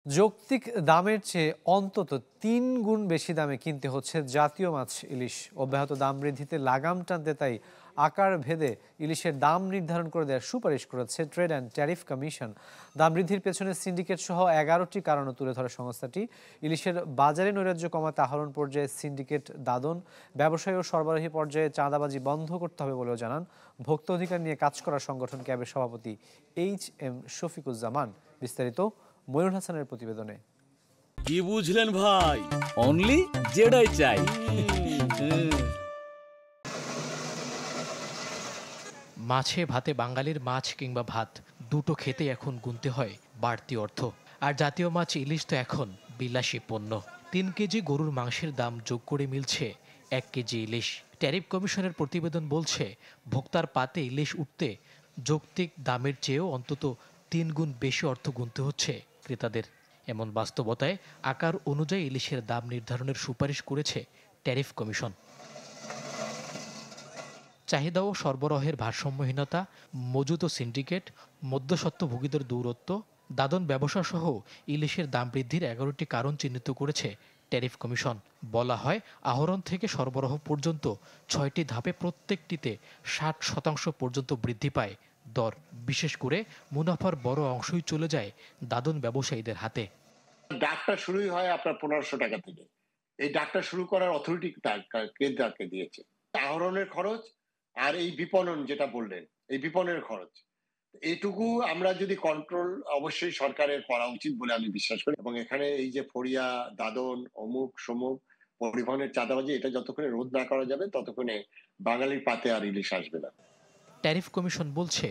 যৌক্তিক দামের চেয়ে অন্তত ৩ গুণ বেশি দামে কিনতে হচ্ছে জাতীয় মাছ ইলিশ। অব্যাহত দাম বৃদ্ধিতে লাগাম টানতে তাই আকার ভেদে ইলিশের দাম নির্ধারণ করে দেওয়ার সুপারিশ করেছে ট্রেড অ্যান্ড ট্যারিফ কমিশন। দাম বৃদ্ধির পেছনে সিন্ডিকেট সহ ১১টি কারণও তুলে ধরে সংস্থাটি। ইলিশের বাজারে নৈরাজ্য কমাতে আহরণ পর্যায়ে সিন্ডিকেট, দাদন, ব্যবসায়ী ও সরবরাহী পর্যায়ে চাঁদাবাজি বন্ধ করতে হবে বলেও জানান ভোক্তা অধিকার নিয়ে কাজ করা সংগঠন ক্যাবের সভাপতি HM শফিকুজ্জামান। বিস্তারিত মইনুল হাসানের প্রতিবেদনে। কি বুঝলেন ভাই? অনলি যেটাই চাই। মাছে ভাতে বাঙালির মাছ কিংবা ভাত দুটো খেতে এখন গুনতে হয় বাড়তি অর্থ। আর জাতীয় মাছ ইলিশ তো এখন বিলাসী পণ্য। ৩ কেজি গরুর মাংসের দাম যোগ করে মিলছে ১ কেজি ইলিশ। ট্যারিফ কমিশনের প্রতিবেদন বলছে ভোক্তার পাতে ইলিশ উঠতে যৌক্তিক দামের চেয়েও অন্তত ৩ গুণ বেশি অর্থ গুনতে হচ্ছে ক্রেতাদের। এমন বাস্তবতায় আকার অনুযায়ী ইলিশের দাম নির্ধারণের সুপারিশ করেছে ট্যারিফ কমিশন। চাহিদা ও সরবরাহের ভারসাম্যহীনতা, মজুত সিন্ডিকেট, মধ্যস্বত্বভোগীদের দৌরত্ব, দাদন ব্যবসা সহ ইলিশের দাম বৃদ্ধির ১১টি কারণ চিহ্নিত করেছে ট্যারিফ কমিশন। বলা হয়, আহরণ থেকে সরবরাহ পর্যন্ত ৬টি ধাপে প্রত্যেকটিতে ৬০% পর্যন্ত বৃদ্ধি পায় দর। বিশেষ করে মুনাফার বড় অংশই চলে যায় দাদন ব্যবসায়ীদের হাতে। ডাকটা শুরুই হয় আপনার ১৫০০ টাকা থেকে। এই ডাকটা শুরু করার অথরিটি ক্রেতাকে দিয়েছে। আহরণের খরচ আর এই বিপণন যেটা বললেন, এই বিপণনের খরচ, এইটুকু আমরা যদি কন্ট্রোল অবশ্যই সরকারের করা উচিত বলে আমি বিশ্বাস করি। এবং এখানে এই যে ফড়িয়া, দাদন, অমুক সমুক, পরিবহনের চাঁদাবাজি, এটা যতক্ষণে রোধ না করা যাবে ততক্ষণে বাঙালির পাতে আর ইলিশ আসবে না। ট্যারিফ কমিশন বলছে,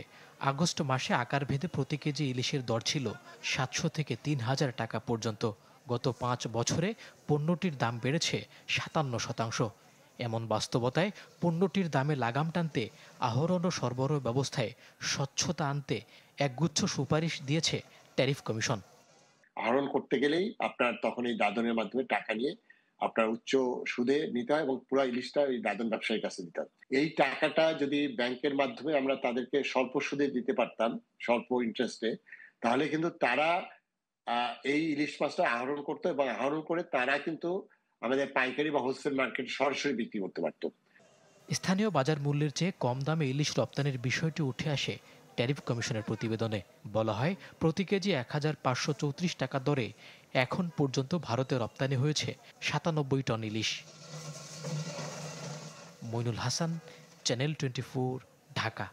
আগস্ট মাসে আকার ভেদে প্রতি কেজি ইলিশের দর ছিল ৭০০ থেকে ৩,০০০ টাকা পর্যন্ত। গত ৫ বছরে পণ্যটির দাম বেড়েছে ৫৭%। এমন বাস্তবতায় পণ্যটির দামে লাগাম টানতে আহরণ ও সরবরাহ ব্যবস্থায় স্বচ্ছতা আনতে একগুচ্ছ সুপারিশ দিয়েছে ট্যারিফ কমিশন। আহরণ করতে গেলেই আপনার তখন এই দাদনের মাধ্যমে টাকা নিয়ে আপনার উচ্চ সুদে নিতে হয় এবং পুরো ইলিশটা এই দাদন ব্যবসায়ীর কাছে দিতে হয়। এই টাকাটা যদি ব্যাংকের মাধ্যমে আমরা তাদেরকে স্বল্প সুদে দিতে পারতাম, স্বল্প ইন্টারেস্টে, তাহলে কিন্তু তারা এই ইলিশ মাছটা আহরণ করতো এবং আহরণ করে তারা কিন্তু আমাদের পাইকারি বা হোলসেল মার্কেটে সরাসরি বিক্রি করতে পারতো। স্থানীয় বাজার মূল্যের চেয়ে কম দামে ইলিশ রপ্তানির বিষয়টি উঠে আসে ট্যারিফ কমিশনের প্রতিবেদনে। বলা হয়, প্রতি কেজি ১,৫৩৪ টাকা দরে এখন পর্যন্ত ভারতে রপ্তানি হয়েছে ৯৭ টন ইলিশ। মইনুল হাসান, চ্যানেল 24, ঢাকা।